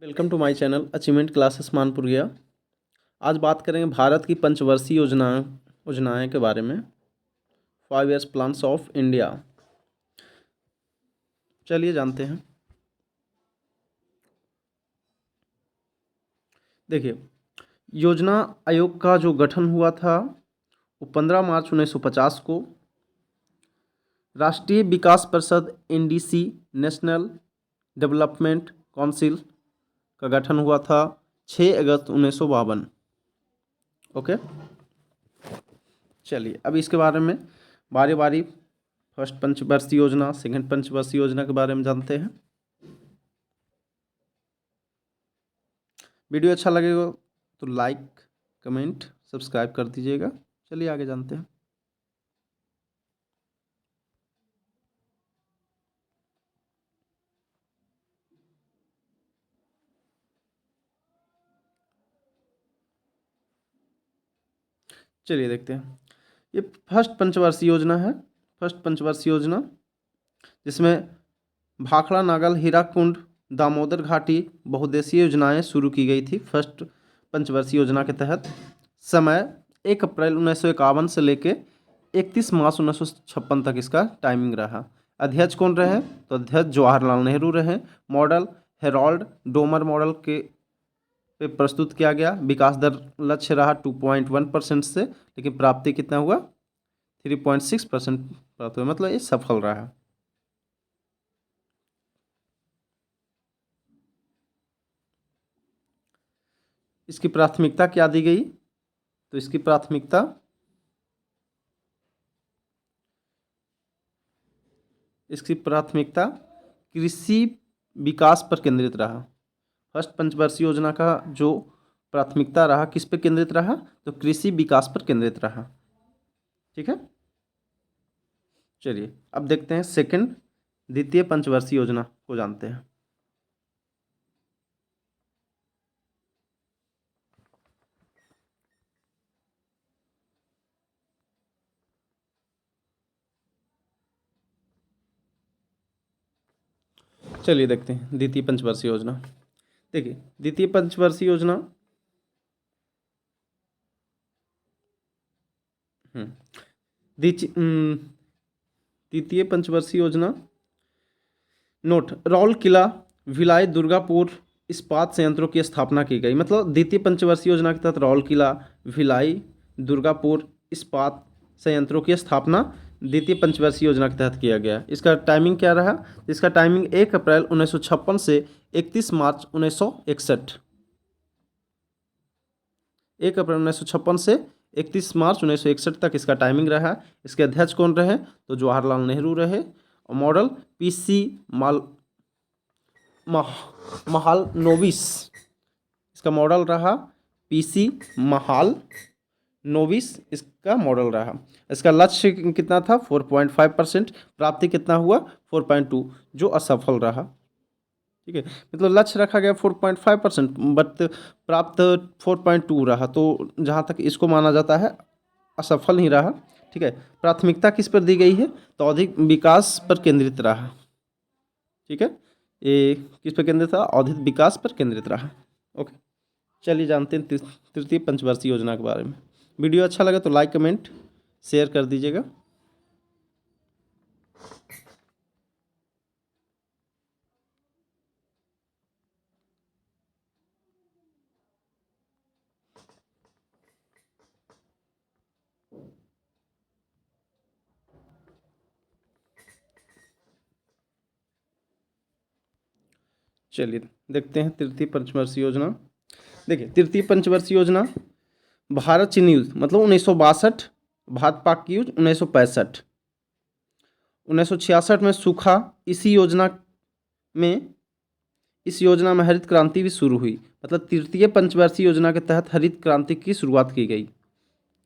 Welcome to my channel achievement classes Manpur Gaya. आज बात करेंगे भारत की पंचवर्षीय योजनाएं के बारे में। 5 years प्लान्स ऑफ इंडिया। चलिए जानते हैं। देखिए, योजना आयोग का जो गठन हुआ था वो 15 मार्च 1950 को। राष्ट्रीय विकास परिषद NDC नेशनल डेवलपमेंट काउंसिल का गठन हुआ था 6 अगस्त 1952। ओके, चलिए अब इसके बारे में बारी बारी फर्स्ट पंचवर्षीय योजना, सेकंड पंचवर्षीय योजना के बारे में जानते हैं। वीडियो अच्छा लगेगा तो लाइक, कमेंट, सब्सक्राइब कर दीजिएगा। चलिए आगे जानते हैं। चलिए देखते हैं। ये फर्स्ट पंचवर्षीय योजना है। फर्स्ट पंचवर्षीय योजना जिसमें भाखड़ा, नागल, हीराकुंड, दामोदर घाटी बहुउद्देशीय योजनाएं शुरू की गई थी फर्स्ट पंचवर्षीय योजना के तहत। समय 1 अप्रैल 1951 से लेके 31 मार्च 1956 तक इसका टाइमिंग रहा। अध्यक्ष कौन रहे? तो अध्यक्ष जवाहरलाल नेहरू रहे। मॉडल हेरोल्ड डोमर मॉडल के पे प्रस्तुत किया गया। विकास दर लक्ष्य रहा 2.1% से, लेकिन प्राप्ति कितना हुआ? 3.6% प्राप्त हुआ, मतलब ये सफल रहा। इसकी प्राथमिकता क्या दी गई? तो इसकी प्राथमिकता कृषि विकास पर केंद्रित रहा। फर्स्ट पंचवर्षीय योजना का जो प्राथमिकता रहा किस पर केंद्रित रहा? तो कृषि विकास पर केंद्रित रहा। ठीक है, चलिए अब देखते हैं सेकंड द्वितीय पंचवर्षीय योजना को जानते हैं। चलिए देखते हैं द्वितीय पंचवर्षीय योजना। देखिए, द्वितीय पंचवर्षीय योजना द्वितीय पंचवर्षीय योजना नोट राउल किला, भिलाई, दुर्गापुर इस्पात संयंत्रों की स्थापना की गई। मतलब द्वितीय पंचवर्षीय योजना के तहत राउल किला, भिलाई, दुर्गापुर इस्पात संयंत्रों की स्थापना द्वितीय पंचवर्षीय योजना के तहत किया गया। इसका टाइमिंग क्या रहा? इसका टाइमिंग 1 अप्रैल 1956 से 31 मार्च 1961। 1 अप्रैल 1956 से 31 मार्च 1961 तक इसका टाइमिंग रहा। इसके अध्यक्ष कौन रहे? तो जवाहरलाल नेहरू रहे। और मॉडल PC महालनोबिस इसका मॉडल रहा। PC महालनोबिस इसका मॉडल रहा। इसका लक्ष्य कितना था? 4.5%। प्राप्ति कितना हुआ? 4.2, जो असफल रहा। ठीक है, मतलब लक्ष्य रखा गया 4.5%, बट प्राप्त 4.2 रहा, तो जहाँ तक इसको माना जाता है असफल ही रहा। ठीक है, प्राथमिकता किस पर दी गई है? तो अधिक विकास पर केंद्रित रहा। ठीक है, ये किस पर केंद्रित रहा? औद्योगिक विकास पर केंद्रित रहा। ओके, चलिए जानते हैं तृतीय पंचवर्षीय योजना के बारे में। वीडियो अच्छा लगे तो लाइक, कमेंट, शेयर कर दीजिएगा। चलिए देखते हैं तृतीय पंचवर्षीय योजना। देखिए, तृतीय पंचवर्षीय योजना भारत चीन युद्ध मतलब 1962, भारत पाक युद्ध 1965, 1966 में सूखा। इस योजना में हरित क्रांति भी शुरू हुई। मतलब तृतीय पंचवर्षीय योजना के तहत हरित क्रांति की शुरुआत की गई।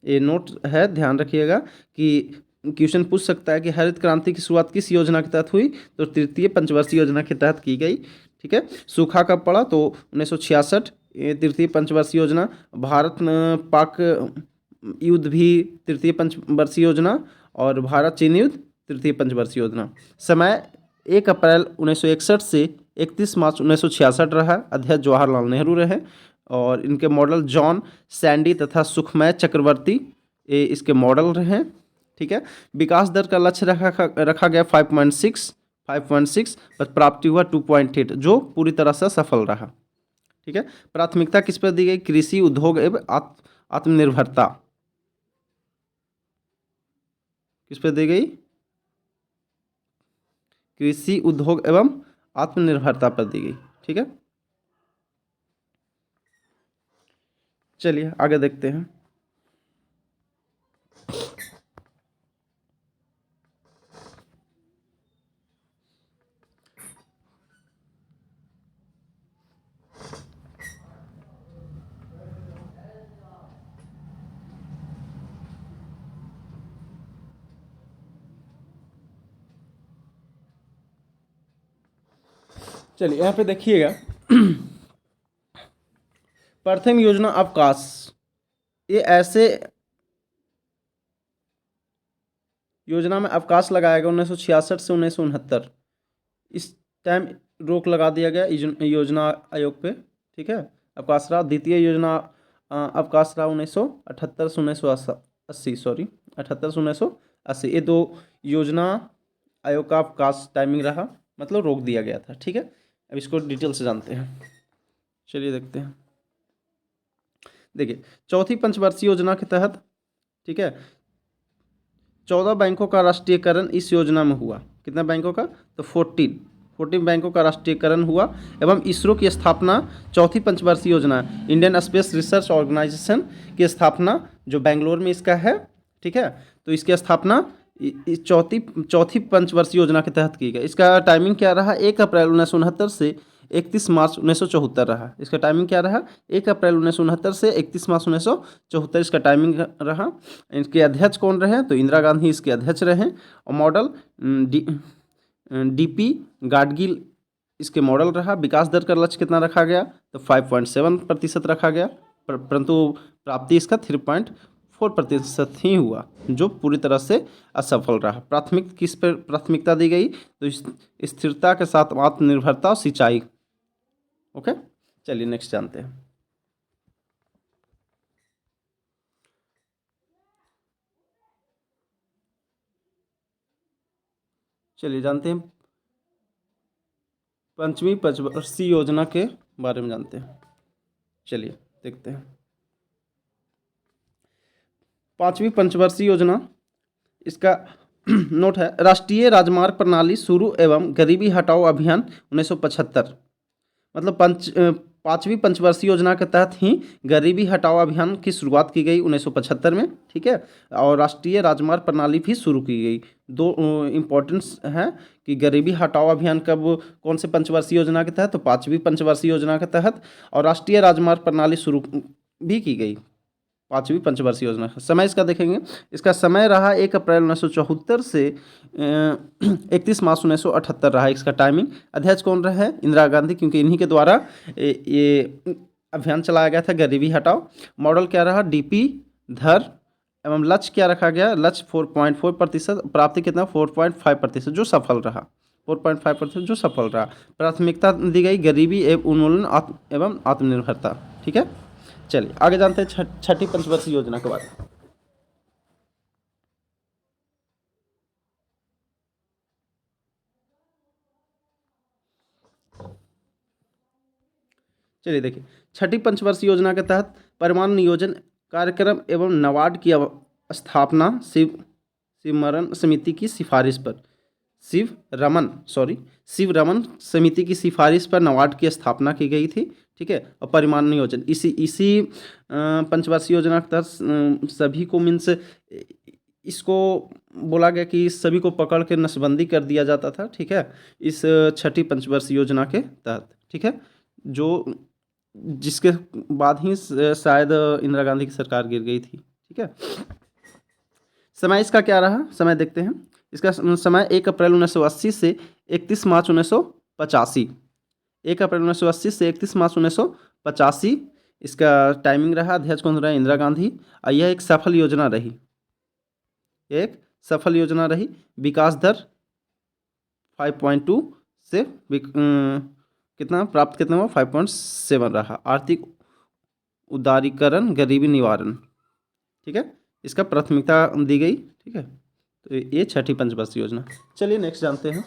ये नोट है, ध्यान रखिएगा कि क्वेश्चन पूछ सकता है कि हरित क्रांति की शुरुआत किस योजना के तहत हुई? तो तृतीय पंचवर्षीय योजना के तहत की गई। ठीक है, सूखा कब पड़ा? तो 1966। ये तृतीय पंचवर्षीय योजना। भारत पाक युद्ध भी तृतीय पंचवर्षीय योजना, और भारत चीन युद्ध तृतीय पंचवर्षीय योजना। समय 1 अप्रैल 1961 से 31 मार्च 1966 रहा। अध्यक्ष जवाहरलाल नेहरू रहे और इनके मॉडल जॉन सैंडी तथा सुखमय चक्रवर्ती ये इसके मॉडल रहे। ठीक है। विकास दर का लक्ष्य रखा गया 5.6 पर प्राप्ति हुआ 2.8 जो पूरी तरह से सफल रहा। ठीक है। प्राथमिकता किस पर दी गई? कृषि, उद्योग एवं आत्मनिर्भरता किस पर दी गई? कृषि, उद्योग एवं आत्मनिर्भरता पर दी गई। ठीक है। चलिए आगे देखते हैं। चलिए यहाँ पे देखिएगा प्रथम योजना अवकाश, ये ऐसे योजना में अवकाश लगाया गया 1966 से 1969। इस टाइम रोक लगा दिया गया योजना आयोग पे। ठीक है। अवकाश रहा। द्वितीय योजना अवकाश रहा 1978 से 1980, सॉरी 78 से 1980। ये दो योजना आयोग का अवकाश टाइमिंग रहा, मतलब रोक दिया गया था। ठीक है। अब इसको डिटेल से जानते हैं। चलिए देखते हैं। देखिए चौथी पंचवर्षीय योजना के तहत, ठीक है, 14 बैंकों का राष्ट्रीयकरण इस योजना में हुआ। कितने बैंकों का? तो 14 बैंकों का राष्ट्रीयकरण हुआ एवं इसरो की स्थापना, चौथी पंचवर्षीय योजना इंडियन स्पेस रिसर्च ऑर्गेनाइजेशन की स्थापना जो बेंगलोर में इसका है। ठीक है। तो इसकी स्थापना चौथी पंचवर्षीय योजना के तहत की गई। इसका टाइमिंग क्या रहा? 1 अप्रैल 1969 से 31 मार्च 1974 रहा। इसका टाइमिंग क्या रहा? 1 अप्रैल 1969 से 31 मार्च 1974 इसका टाइमिंग रहा। इसके अध्यक्ष कौन रहे? तो इंदिरा गांधी इसके अध्यक्ष रहे और मॉडल डीपी गाडगिल इसके मॉडल रहा। विकास दर का लक्ष्य कितना रखा गया? तो 5.7% रखा गया, परंतु प्राप्ति इसका 3.4% ही हुआ जो पूरी तरह से असफल रहा। किस पर प्राथमिकता दी गई? तो स्थिरता के साथ आत्मनिर्भरता और सिंचाई। ओके। चलिए नेक्स्ट जानते हैं। चलिए जानते हैं पंचवीं पंचवर्षीय योजना के बारे में जानते हैं। चलिए देखते हैं। पांचवी पंचवर्षीय योजना, इसका नोट है राष्ट्रीय राजमार्ग प्रणाली शुरू एवं गरीबी हटाओ अभियान 1975। मतलब पांचवी पंचवर्षीय योजना के तहत ही गरीबी हटाओ अभियान की शुरुआत की गई 1975 में। ठीक है। और राष्ट्रीय राजमार्ग प्रणाली भी शुरू की गई। दो इम्पोर्टेंस हैं कि गरीबी हटाओ अभियान कब, कौन से पंचवर्षीय योजना के तहत? तो पांचवी पंचवर्षीय योजना के तहत। और राष्ट्रीय राजमार्ग प्रणाली शुरू भी की गई पांचवी पंचवर्षीय योजना। समय इसका देखेंगे, इसका समय रहा 1 अप्रैल 1974 से 31 मार्च 1978 रहा इसका टाइमिंग। अध्यक्ष कौन रहे? इंदिरा गांधी, क्योंकि इन्हीं के द्वारा ये अभियान चलाया गया था गरीबी हटाओ। मॉडल क्या रहा? डीपी धर एवं लक्ष्य क्या रखा गया? लक्ष्य 4.4%, प्राप्ति कितना? 4.5% जो सफल रहा। 4.5% जो सफल रहा। प्राथमिकता दी गई गरीबी एवं उन्मूलन एवं आत्मनिर्भरता। ठीक है। चलिए आगे जानते हैं छठी पंचवर्षीय योजना के बारे में। चलिए देखिए छठी पंचवर्षीय योजना के तहत परिमाण नियोजन कार्यक्रम एवं नाबार्ड की स्थापना शिवरमन समिति की सिफारिश पर शिवरमन समिति की सिफारिश पर नाबार्ड की स्थापना की गई थी। ठीक है। और परिमाण नियोजन इसी पंचवर्षीय योजना के तहत सभी को मीन्स इसको बोला गया कि सभी को पकड़ के नसबंदी कर दिया जाता था। ठीक है। इस छठी पंचवर्षीय योजना के तहत। ठीक है। जो जिसके बाद ही शायद इंदिरा गांधी की सरकार गिर गई थी। ठीक है। समय इसका क्या रहा? समय देखते हैं। इसका समय 1 अप्रैल 1980 से 31 मार्च 1985। 1 अप्रैल 1980 से 31 मार्च 1985 इसका टाइमिंग रहा। अध्यक्ष कौन रहा? इंदिरा गांधी। और यह एक सफल योजना रही। विकास दर 5.2 से कितना प्राप्त, कितना हुआ 5.7 रहा। आर्थिक उदारीकरण, गरीबी निवारण, ठीक है, इसका प्राथमिकता दी गई, ठीक है। तो ये छठी पंचवर्षीय योजना। चलिए नेक्स्ट जानते हैं।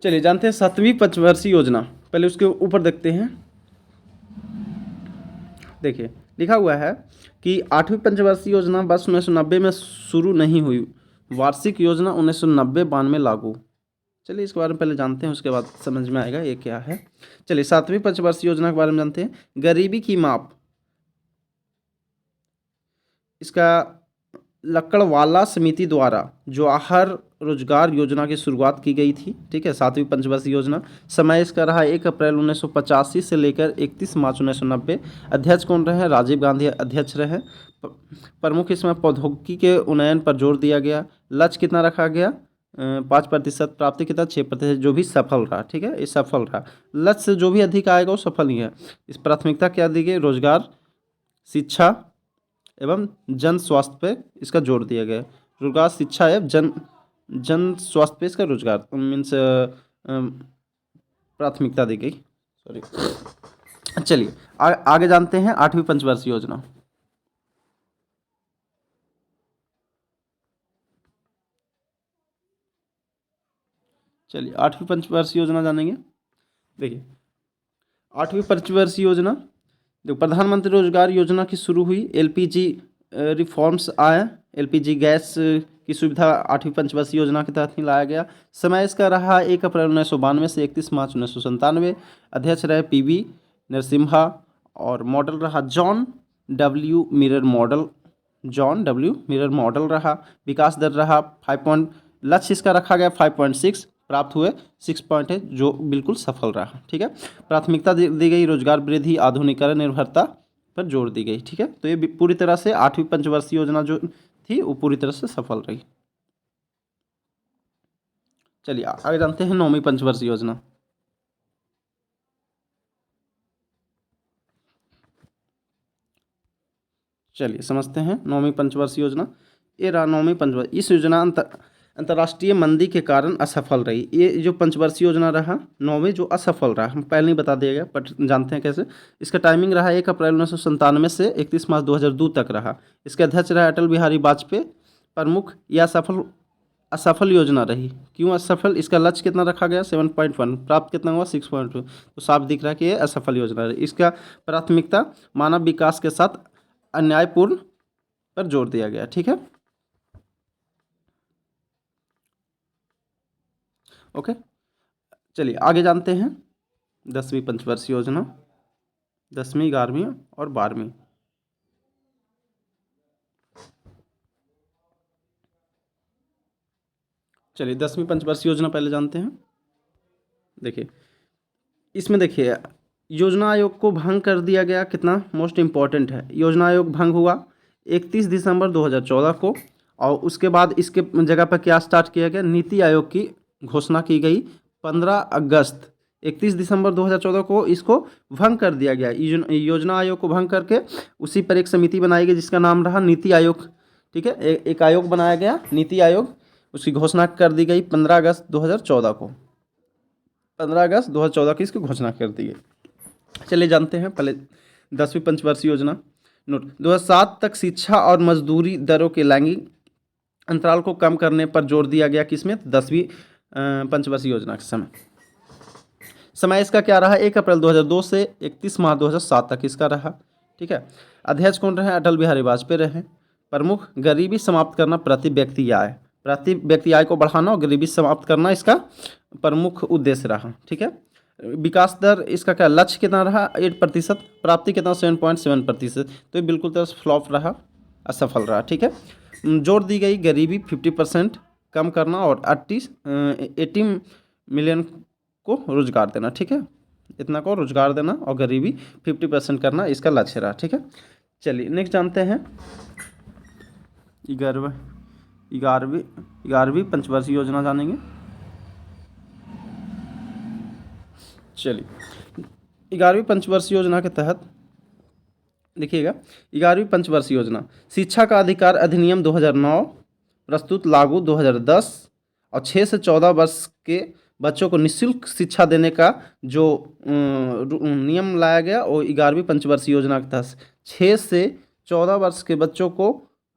चलिए जानते हैं सातवीं पंचवर्षीय योजना। पहले उसके ऊपर देखते हैं। देखिए लिखा हुआ है कि आठवीं पंचवर्षीय योजना वर्ष 1990 में शुरू नहीं हुई, वार्षिक योजना 1990-92 लागू। चलिए इसके बारे में पहले जानते हैं, उसके बाद समझ में आएगा ये क्या है। चलिए सातवीं पंचवर्षीय योजना के बारे में जानते हैं। गरीबी की माप, इसका लकड़वाला समिति द्वारा जवाहर रोजगार योजना की शुरुआत की गई थी, ठीक है, सातवीं पंचवर्षीय योजना। समय इसका रहा 1 अप्रैल 1985 से लेकर 31 मार्च 1990। अध्यक्ष कौन रहे? राजीव गांधी अध्यक्ष रहे। प्रमुख इसमें प्रौद्योगिकी के उन्नयन पर जोर दिया गया। लक्ष्य कितना रखा गया? 5%। प्राप्ति कितना? 6%, जो भी सफल रहा, ठीक है, ये सफल रहा। लक्ष्य से जो भी अधिक आएगा वो सफल ही है। इस प्राथमिकता क्या दी गई? रोजगार, शिक्षा एवं जन स्वास्थ्य पे इसका जोर दिया गया है। रोजगार, शिक्षा एवं जन स्वास्थ्य पे इसका रोजगार मीन्स प्राथमिकता दी गई। सॉरी। चलिए आगे जानते हैं आठवीं पंचवर्षीय योजना। चलिए आठवीं पंचवर्षीय योजना जानेंगे। देखिए आठवीं पंचवर्षीय योजना, देखो प्रधानमंत्री रोजगार योजना की शुरू हुई। एलपीजी रिफॉर्म्स आए। एलपीजी गैस की सुविधा आठवीं पंचवर्षीय योजना के तहत ही लाया गया। समय इसका रहा 1 अप्रैल 1992 से 31 मार्च 1997। अध्यक्ष रहे पीवी नरसिम्हा और मॉडल रहा John W mirror model. John W mirror model रहा। विकास दर रहा 5 लक्ष्य इसका रखा गया 5.6, प्राप्त हुए 6 जो बिल्कुल सफल रहा, ठीक है। प्राथमिकता दी गई रोजगार वृद्धि, आधुनिकीकरण, निर्भरता पर जोर दी गई, ठीक है। तो ये पूरी तरह से आठवीं पंचवर्षीय योजना जो थी वो पूरी तरह से सफल रही। चलिए आगे जानते हैं नौवीं पंचवर्षीय योजना। चलिए समझते हैं नौवीं पंचवर्षीय योजना। ये रहा नौवीं पंचवर्षीय। इस योजना अंतर्राष्ट्रीय मंदी के कारण असफल रही। ये जो पंचवर्षीय योजना रहा नौवीं, जो असफल रहा, हम पहले ही बता दिया गया, बट जानते हैं कैसे। इसका टाइमिंग रहा 1 अप्रैल 1997 से 31 मार्च 2002 तक रहा। इसके अध्यक्ष रहा अटल बिहारी वाजपेयी। प्रमुख यह असफल योजना रही। क्यों असफल? इसका लक्ष्य कितना रखा गया? 7.1, प्राप्त कितना हुआ? 6.2। तो साफ दिख रहा है कि ये असफल योजना रही। इसका प्राथमिकता मानव विकास के साथ अन्यायपूर्ण पर जोर दिया गया, ठीक है। ओके, चलिए आगे जानते हैं 10वीं पंचवर्षीय योजना। 10वीं, 11वीं और 12वीं। चलिए 10वीं पंचवर्षीय योजना पहले जानते हैं। देखिए इसमें देखिए योजना आयोग को भंग कर दिया गया। कितना मोस्ट इम्पॉर्टेंट है, योजना आयोग भंग हुआ 31 दिसंबर 2014 को। और उसके बाद इसके जगह पर क्या स्टार्ट किया गया? नीति आयोग की घोषणा की गई 15 अगस्त। 31 दिसंबर 2014 को इसको भंग कर दिया गया। योजना आयोग को भंग करके उसी पर एक समिति बनाई गई जिसका नाम रहा नीति आयोग, ठीक है। एक आयोग बनाया गया नीति आयोग, उसकी घोषणा कर दी गई 15 अगस्त 2014 को। 15 अगस्त 2014 की इसकी घोषणा कर दी गई। चलिए जानते हैं पहले 10वीं पंचवर्षीय योजना। नोट 2007 तक शिक्षा और मजदूरी दरों के लैंगिक अंतराल को कम करने पर जोर दिया गया। किसमें? 10वीं पंचवर्षीय योजना के समय इसका क्या रहा? 1 अप्रैल 2002 से 31 मार्च 2007 तक इसका रहा, ठीक है। अध्यक्ष कौन रहे? अटल बिहारी वाजपेयी रहे। प्रमुख गरीबी समाप्त करना, प्रति व्यक्ति आय को बढ़ाना और गरीबी समाप्त करना इसका प्रमुख उद्देश्य रहा, ठीक है। विकास दर इसका क्या लक्ष्य कितना रहा? 8%। प्राप्ति कितना? 7.7%। तो ये बिल्कुल तरह से फ्लॉप रहा, असफल रहा, ठीक है। जोर दी गई गरीबी 50% कम करना और 80 मिलियन को रोजगार देना, ठीक है। इतना को रोजगार देना और गरीबी 50% करना इसका लक्ष्य रहा, ठीक है। चलिए नेक्स्ट जानते हैं 11वीं पंचवर्षीय योजना जानेंगे। चलिए 11वीं पंचवर्षीय योजना के तहत देखिएगा, 11वीं पंचवर्षीय योजना शिक्षा का अधिकार अधिनियम 2009 प्रस्तुत लागू 2010 और 6 से 14 वर्ष के बच्चों को निःशुल्क शिक्षा देने का जो नियम लाया गया वो 11वीं पंचवर्षीय योजना के तहत 6 से 14 वर्ष के बच्चों को,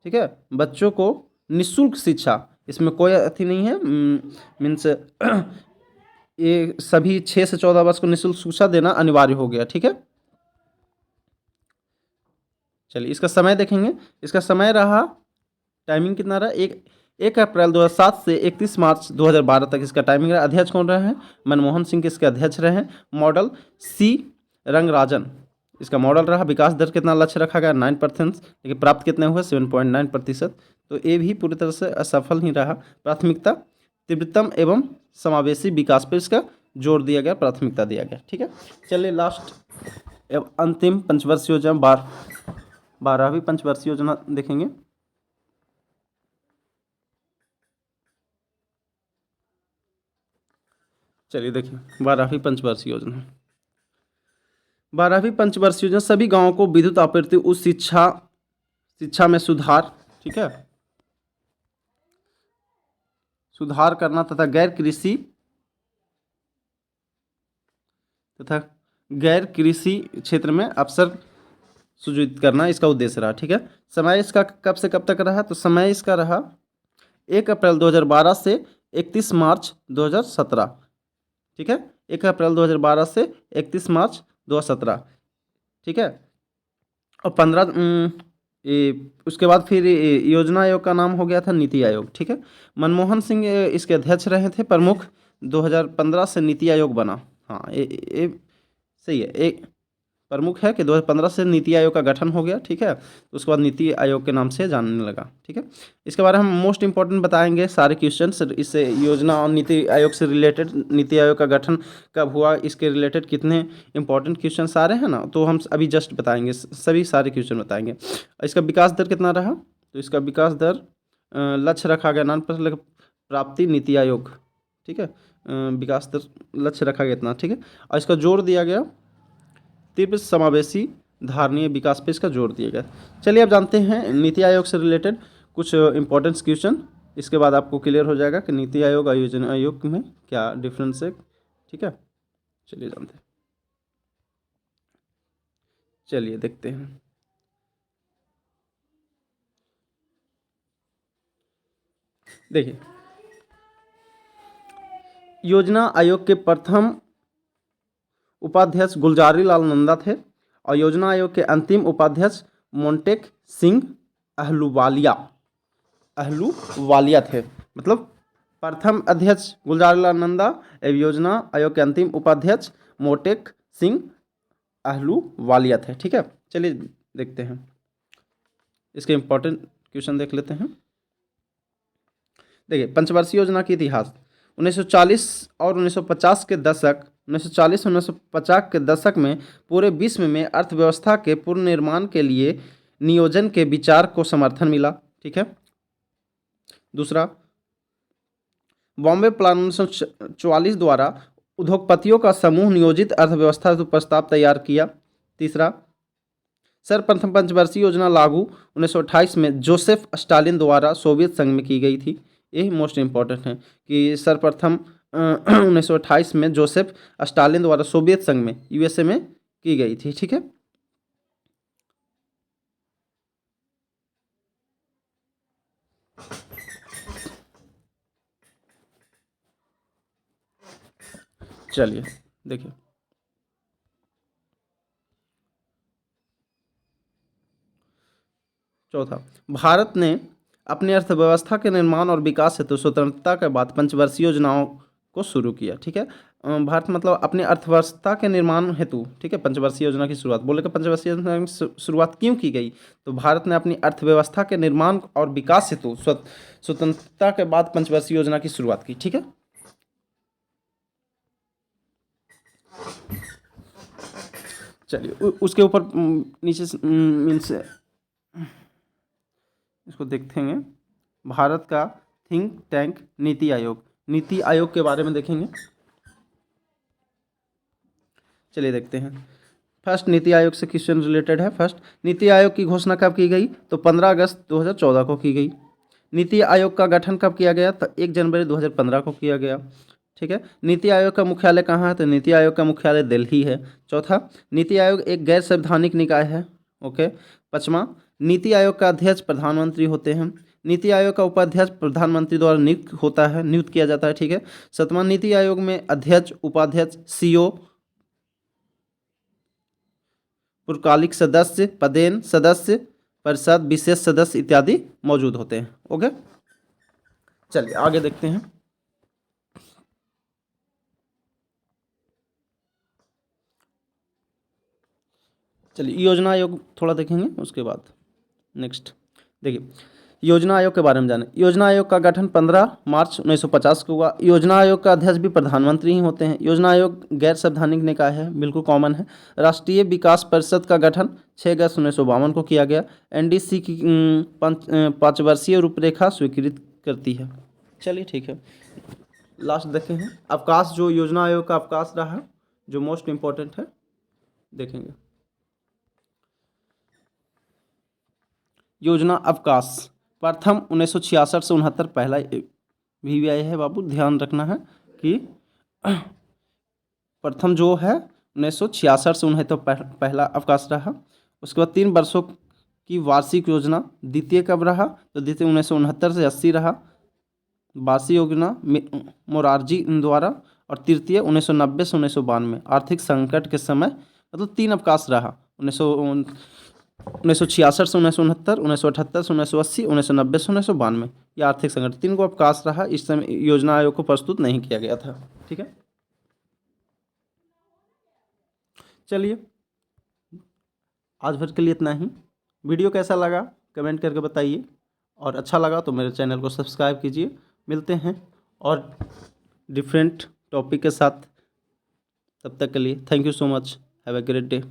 ठीक है, बच्चों को निःशुल्क शिक्षा, इसमें कोई अथी नहीं है, मीन्स ये सभी 6 से 14 वर्ष को निःशुल्क शिक्षा देना अनिवार्य हो गया, ठीक है। चलिए इसका समय देखेंगे, इसका समय रहा, टाइमिंग कितना रहा, 1 अप्रैल 2007 से 31 मार्च 2012 तक इसका टाइमिंग रहा। अध्यक्ष कौन रहे हैं? मनमोहन सिंह के इसके अध्यक्ष रहे हैं। मॉडल सी रंगराजन इसका मॉडल रहा। विकास दर कितना लक्ष्य रखा गया? 9%, लेकिन प्राप्त कितने हुए? 7.9%। तो ये भी पूरी तरह से असफल ही रहा। प्राथमिकता तीव्रतम एवं समावेशी विकास पर इसका जोर दिया गया, प्राथमिकता दिया गया, ठीक है। चलिए लास्ट एवं अंतिम पंचवर्षीय योजना 12वीं पंचवर्षीय योजना देखेंगे। चलिए देखिए 12वीं पंचवर्षीय योजना। 12वीं पंचवर्षीय योजना सभी गांवों को विद्युत आपूर्ति, उच्च शिक्षा में सुधार, ठीक है, सुधार करना तथा गैर कृषि क्षेत्र में अवसर सृजित करना इसका उद्देश्य रहा, ठीक है। समय इसका कब से कब तक रहा? तो समय इसका रहा 1 अप्रैल 2012 से 31 मार्च 2017, ठीक है। 1 अप्रैल 2012 से 31 मार्च 2017, ठीक है। और 15 उसके बाद फिर योजना आयोग का नाम हो गया था नीति आयोग, ठीक है। मनमोहन सिंह इसके अध्यक्ष रहे थे। प्रमुख 2015 से नीति आयोग बना। हाँ ये सही है, एक प्रमुख है कि 2015 से नीति आयोग का गठन हो गया, ठीक है। तो उसके बाद नीति आयोग के नाम से जानने लगा, ठीक है। इसके बारे में हम मोस्ट इंपॉर्टेंट बताएंगे सारे क्वेश्चंस, इससे योजना और नीति आयोग से रिलेटेड, नीति आयोग का गठन कब हुआ, इसके रिलेटेड कितने इंपॉर्टेंट क्वेश्चन सारे हैं ना, तो हम अभी जस्ट बताएंगे, सभी सारे क्वेश्चन बताएंगे। इसका विकास दर कितना रहा? तो इसका विकास दर लक्ष्य रखा गया 9% प्राप्ति नीति आयोग, ठीक है। विकास दर लक्ष्य रखा गया इतना, ठीक है। और इसका जोर दिया गया तीव्र समावेशी धारणीय विकास पे इसका जोर दिया गया। चलिए अब जानते हैं नीति आयोग से रिलेटेड कुछ इंपॉर्टेंट क्वेश्चन, इसके बाद आपको क्लियर हो जाएगा कि नीति आयोग और योजना आयोग में क्या डिफरेंस है, ठीक है। चलिए जानते हैं, चलिए देखते हैं। देखिए योजना आयोग के प्रथम उपाध्यक्ष गुलजारी लाल नंदा थे और योजना आयोग के अंतिम उपाध्यक्ष मोंटेक सिंह अहलूवालिया थे। मतलब प्रथम अध्यक्ष गुलजारी लाल नंदा एवं योजना आयोग के अंतिम उपाध्यक्ष मोंटेक सिंह अहलूवालिया थे, ठीक है। चलिए देखते हैं, इसके इंपॉर्टेंट क्वेश्चन देख लेते हैं। देखिए पंचवर्षीय योजना के इतिहास 1940 और 1950 के दशक 1940 और 1950 के दशक में पूरे विश्व में अर्थव्यवस्था के पुनर्निर्माण के लिए नियोजन के विचार को समर्थन मिला, ठीक है। दूसरा, बॉम्बे प्लान 1944 द्वारा उद्योगपतियों का समूह नियोजित अर्थव्यवस्था प्रस्ताव तैयार किया। तीसरा, सर्वप्रथम पंचवर्षीय योजना लागू 1928 में जोसेफ स्टालिन द्वारा सोवियत संघ में की गई थी। यही मोस्ट इंपॉर्टेंट है कि सर्वप्रथम 1928 में जोसेफ स्टालिन द्वारा सोवियत संघ में, यूएसए में की गई थी, ठीक है। चलिए देखिए, चौथा, भारत ने अपनी अर्थव्यवस्था के निर्माण और विकास हेतु स्वतंत्रता के बाद पंचवर्षीय योजनाओं को शुरू किया, ठीक है। भारत मतलब अपनी अर्थव्यवस्था के निर्माण हेतु, ठीक है, पंचवर्षीय योजना की शुरुआत, बोले कि पंचवर्षीय योजना की शुरुआत क्यों की गई? तो भारत ने अपनी अर्थव्यवस्था के निर्माण और विकास हेतु स्वतंत्रता के बाद पंचवर्षीय योजना की शुरुआत की, ठीक है। चलिए उसके ऊपर नीचे मीन्स इसको देखेंगे, भारत का थिंक टैंक नीति आयोग के बारे में देखेंगे। चलिए देखते हैं। फर्स्ट नीति आयोग से क्वेश्चन रिलेटेड है। फर्स्ट, नीति आयोग की घोषणा कब की गई? तो 15 अगस्त 2014 को की गई। नीति आयोग का गठन कब किया गया? तो 1 जनवरी 2015 को किया गया। ठीक है। नीति आयोग का मुख्यालय कहाँ है? तो नीति आयोग का मुख्यालय दिल्ली है। चौथा, नीति आयोग एक गैर संवैधानिक निकाय है। ओके। पाँचवा, नीति आयोग का अध्यक्ष प्रधानमंत्री होते हैं। नीति आयोग का उपाध्यक्ष प्रधानमंत्री द्वारा नियुक्त किया जाता है। ठीक है। सातवां, नीति आयोग में अध्यक्ष, उपाध्यक्ष, सीईओ, पूर्णकालिक सदस्य, पदेन सदस्य, परिषद, विशेष सदस्य इत्यादि मौजूद होते हैं। ओके, चलिए आगे देखते हैं। चलिए योजना आयोग थोड़ा देखेंगे, उसके बाद नेक्स्ट देखिए योजना आयोग के बारे में जाने। योजना आयोग का गठन 15 मार्च 1950 को हुआ। योजना आयोग का अध्यक्ष भी प्रधानमंत्री ही होते हैं। योजना आयोग गैर संवैधानिक निकाय है, बिल्कुल कॉमन है। राष्ट्रीय विकास परिषद का गठन 6 अगस्त 1952 को किया गया। एनडीसी की 5 वर्षीय रूपरेखा स्वीकृत करती है। चलिए ठीक है, लास्ट देखते हैं अवकाश। जो योजना आयोग का अवकाश रहा, जो मोस्ट इम्पोर्टेंट है, देखेंगे। योजना अवकाश प्रथम 1966 से 69 पहला VVI है बाबू, ध्यान रखना है कि प्रथम जो है 1966 से 69 पहला अवकाश रहा। उसके बाद 3 वर्षों की वार्षिक योजना। द्वितीय कब रहा? तो द्वितीय 1969 से 80 रहा, वार्षिक योजना मोरारजी द्वारा। और तृतीय 1990 से 1992 आर्थिक संकट के समय, मतलब 3 अवकाश रहा। 1966 से 1969, 1978 से 1980, 1990 से 1992, ये आर्थिक संकट 3 को अवकाश रहा। इस समय योजना आयोग को प्रस्तुत नहीं किया गया था। ठीक है, चलिए आज भर के लिए इतना ही। वीडियो कैसा लगा कमेंट करके बताइए, और अच्छा लगा तो मेरे चैनल को सब्सक्राइब कीजिए। मिलते हैं और डिफरेंट टॉपिक के साथ, तब तक के लिए thank you so much, have a great day.